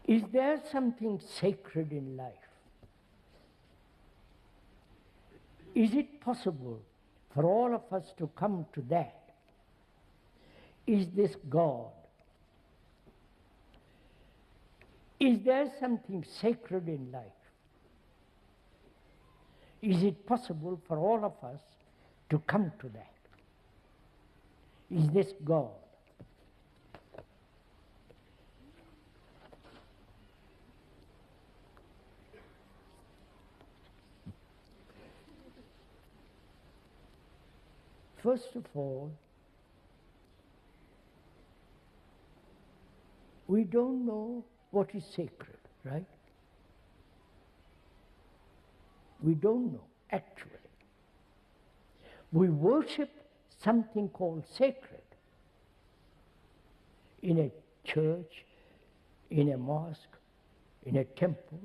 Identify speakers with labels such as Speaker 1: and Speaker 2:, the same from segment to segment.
Speaker 1: Is there something sacred in life? Is it possible for all of us to come to that? Is this God? Is there something sacred in life? Is it possible for all of us to come to that? Is this God? First of all, we don't know what is sacred, right? We don't know, actually. We worship something called sacred in a church, in a mosque, in a temple.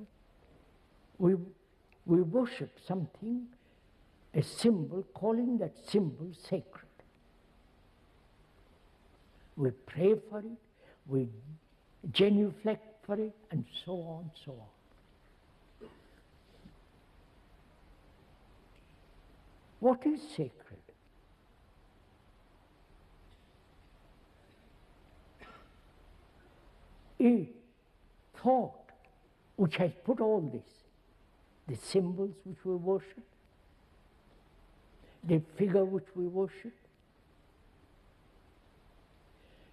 Speaker 1: We worship something, a symbol, calling that symbol sacred. We pray for it, we genuflect for it, and so on, so on. What is sacred? A thought which has put all this, the symbols which we worship, the figure which we worship,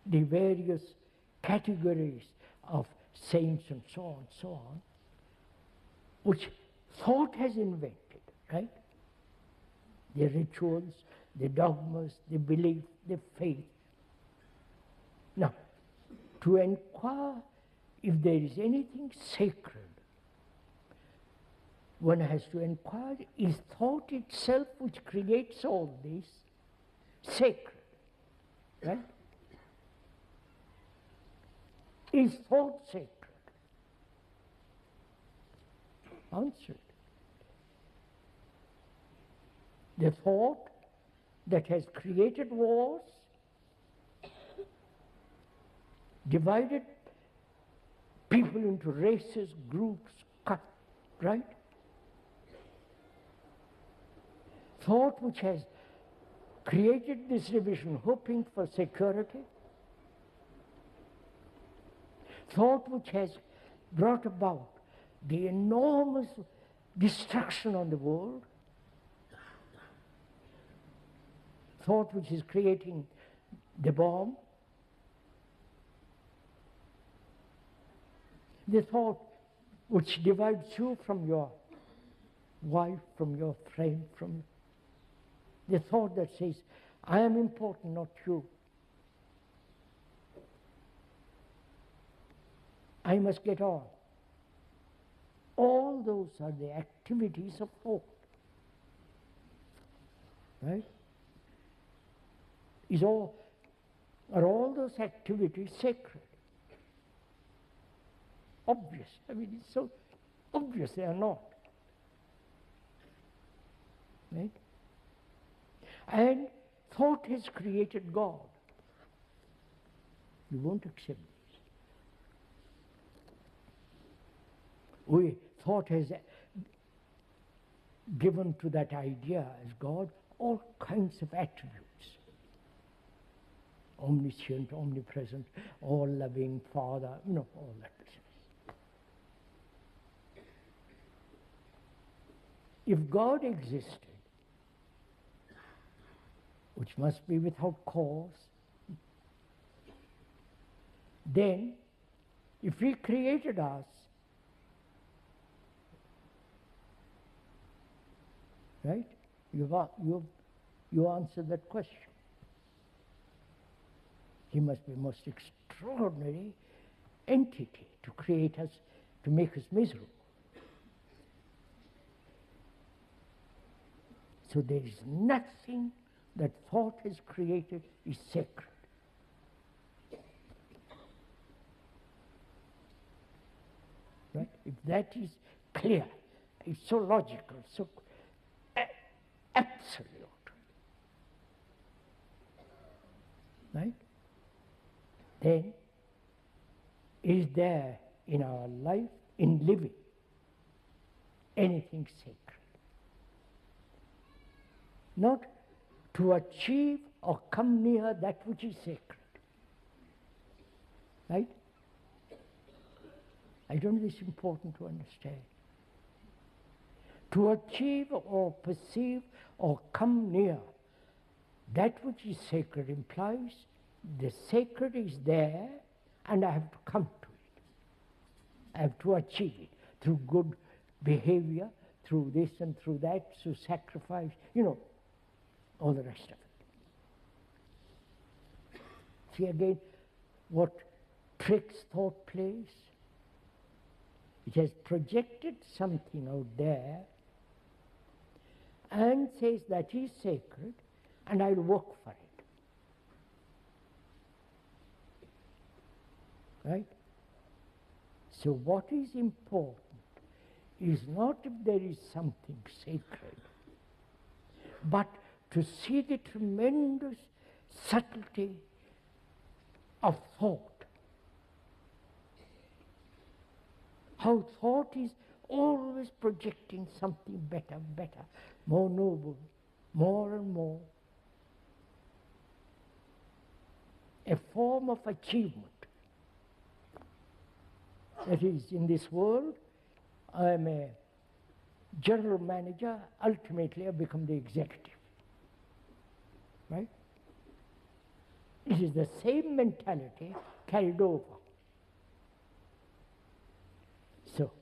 Speaker 1: the various categories of saints and so on, which thought has invented, right? The rituals, the dogmas, the belief, the faith. Now, to inquire if there is anything sacred, one has to inquire, is thought itself which creates all this sacred, right? Is thought sacred? Answered. The thought that has created wars, divided people into races, groups, right? Thought which has created this division, hoping for security. Thought which has brought about the enormous destruction on the world. Thought which is creating the bomb. The thought which divides you from your wife, from your friend, from the thought that says, I am important, not you. I must get on. All those are the activities of thought. Right? Are all those activities sacred? Obvious. I mean, it's so obvious they are not. Right? And thought has created God. You won't accept this. Thought has given to that idea as God all kinds of attributes. Omniscient, omnipresent, all-loving Father, all that business. If God existed, which must be without cause, then if He created us, right? You answered that question. He must be a most extraordinary entity to create us, to make us miserable. So there is nothing that thought has created is sacred. Right? If that is clear, it's so logical, so absolute. Right? Then, is there in our life, in living, anything sacred. Not to achieve or come near that which is sacred. Right? I don't think it's important to understand. To achieve or perceive or come near that which is sacred implies the sacred is there and I have to come to it. I have to achieve it through good behavior, through this and through that, through sacrifice, all the rest of it. See again what tricks thought plays. It has projected something out there and says that is sacred and I'll work for it. Right? So what is important is not if there is something sacred, but to see the tremendous subtlety of thought. How thought is always projecting something better, more noble, more and more. A form of achievement. That is, in this world, I am a general manager, ultimately I become the executive. Right? It is the same mentality carried over. So,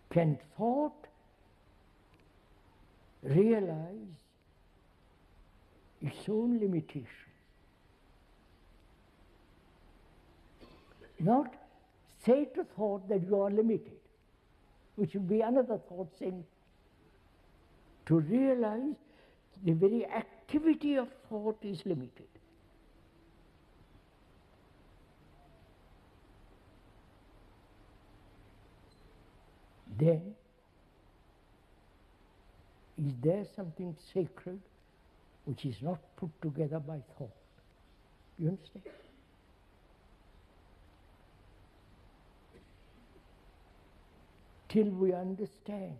Speaker 1: can thought realize its own limitation? Not say to thought that you are limited, which would be another thought saying, to realize the very activity of thought is limited. Then, is there something sacred which is not put together by thought? You understand? Till we understand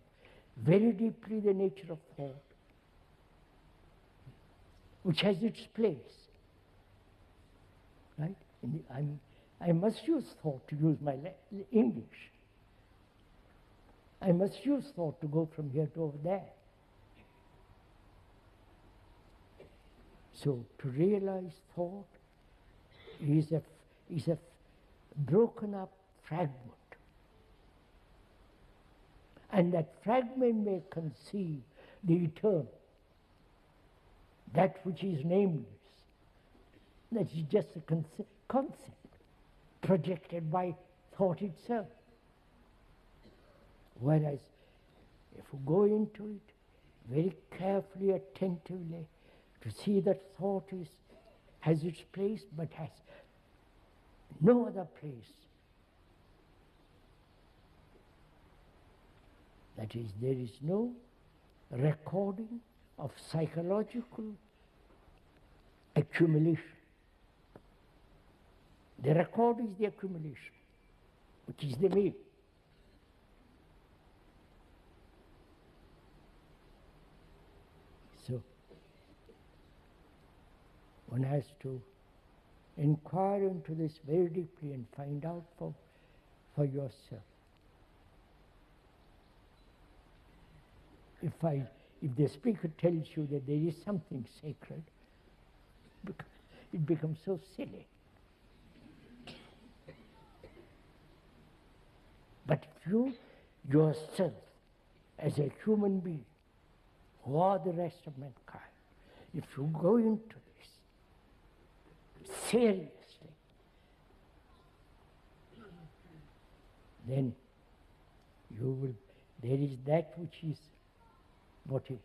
Speaker 1: very deeply the nature of thought, which has its place, right? I must use thought to use my English. I must use thought to go from here to over there. So to realize thought is a broken up fragment. And that fragment may conceive the eternal, that which is nameless. That is just a concept projected by thought itself. Whereas if we go into it very carefully, attentively, to see that thought has its place but has no other place. That is, there is no recording of psychological accumulation. The record is the accumulation, which is the me. So, one has to inquire into this very deeply and find out for yourself. If the speaker tells you that there is something sacred, it becomes so silly. But if you yourself, as a human being, who are the rest of mankind, if you go into this seriously, then there is that which is what is.